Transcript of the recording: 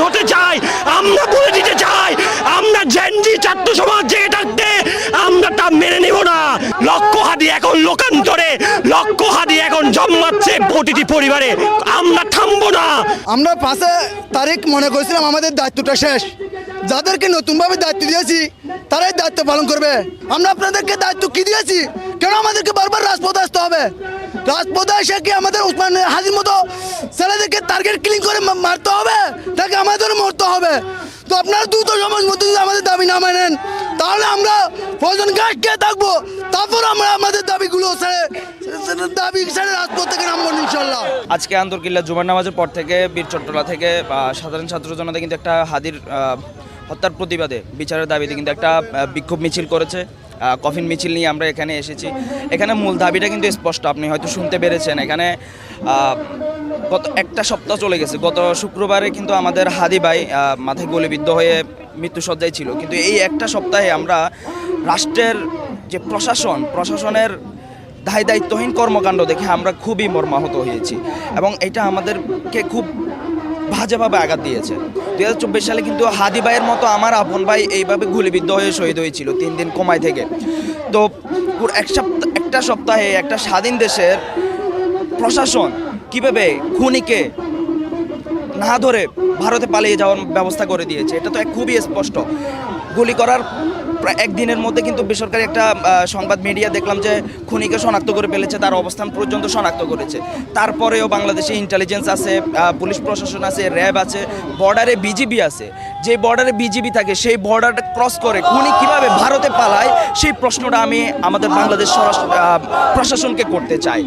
হতে চাই, আমরা বলে দিতে চাই, আমরা জেনজি ছাত্র সমাজ যে থাকতে আমরা তা মেনে নেব না। লক্ষ্য হাদি এখন লোকান্তরে, লক্ষ্য হাদি এখন জন্মাচ্ছে প্রতিটি পরিবারে, আমরা থামবো না। আমরা 5 তারিখ মনে করেছিলাম আমাদের দায়িত্বটা শেষ, যাদেরকে নতুনভাবে দায়িত্ব দিয়েছি তারাই দায়িত্ব পালন করবে। আমরা আপনাদেরকে দায়িত্ব কি দিয়েছি? কেন আমাদেরকে বারবার রাজপথে আসতে হবে? রাজপথে এসে কি আমাদের উসমান হাজির মতো ছেলেদেরকে টার্গেট কিলিং করে মারতে হবে, তাকে আমাদের মরতে হবে? তো আপনারা দ্রুত সময়ের মধ্যে যদি আমাদের দাবি না মানেন তাহলে আমরা প্রয়োজন গাছ খেয়ে থাকবো, তারপর আমরা আমাদের দাবিগুলো দাবি ছেড়ে রাজপথ থেকে নামবো ইনশাল্লাহ। আজকে আন্দরকিল্লা জুমার নামাজের পর থেকে বীরচট্টলা থেকে সাধারণ ছাত্র জনতা কিন্তু একটা হাদির হত্যার প্রতিবাদে বিচারের দাবিতে কিন্তু একটা বিক্ষোভ মিছিল করেছে। কফিন মিছিল নিয়ে আমরা এখানে এসেছি। এখানে মূল দাবিটা কিন্তু স্পষ্ট, আপনি হয়তো শুনতে পেরেছেন। এখানে গত একটা সপ্তাহ চলে গেছে, গত শুক্রবারে কিন্তু আমাদের হাদি ভাই মাথায় গুলিবিদ্ধ হয়ে মৃত্যুসজ্জায় ছিল। কিন্তু এই একটা সপ্তাহে আমরা রাষ্ট্রের যে প্রশাসনের দায়িত্বহীন কর্মকাণ্ড দেখে আমরা খুবই মর্মাহত হয়েছি এবং এটা আমাদেরকে খুব বাজেভাবে আঘাত দিয়েছে। 2024 সালে কিন্তু হাদি ভাইয়ের মতো আমার আপন ভাই এইভাবে গুলিবিদ্ধ হয়ে শহীদ হয়েছিল 3 দিন কমায় থেকে। তো একটা সপ্তাহে একটা স্বাধীন দেশের প্রশাসন কিভাবে খুনিকে না ধরে ভারতে পালিয়ে যাওয়ার ব্যবস্থা করে দিয়েছে, এটা তো খুবই স্পষ্ট। গুলি করার প্রায় একদিনের মধ্যে কিন্তু বেসরকারি একটা সংবাদ মিডিয়া দেখলাম যে খুনিকে শনাক্ত করে ফেলেছে, তার অবস্থান পর্যন্ত শনাক্ত করেছে। তারপরেও বাংলাদেশে ইন্টেলিজেন্স আছে, পুলিশ প্রশাসন আছে, র্যাব আছে, বর্ডারে বিজিবি আছে। যে বর্ডারে বিজিবি থাকে সেই বর্ডারটা ক্রস করে খুনি কিভাবে ভারতে পালায়, সেই প্রশ্নটা আমি আমাদের বাংলাদেশ প্রশাসনকে করতে চাই।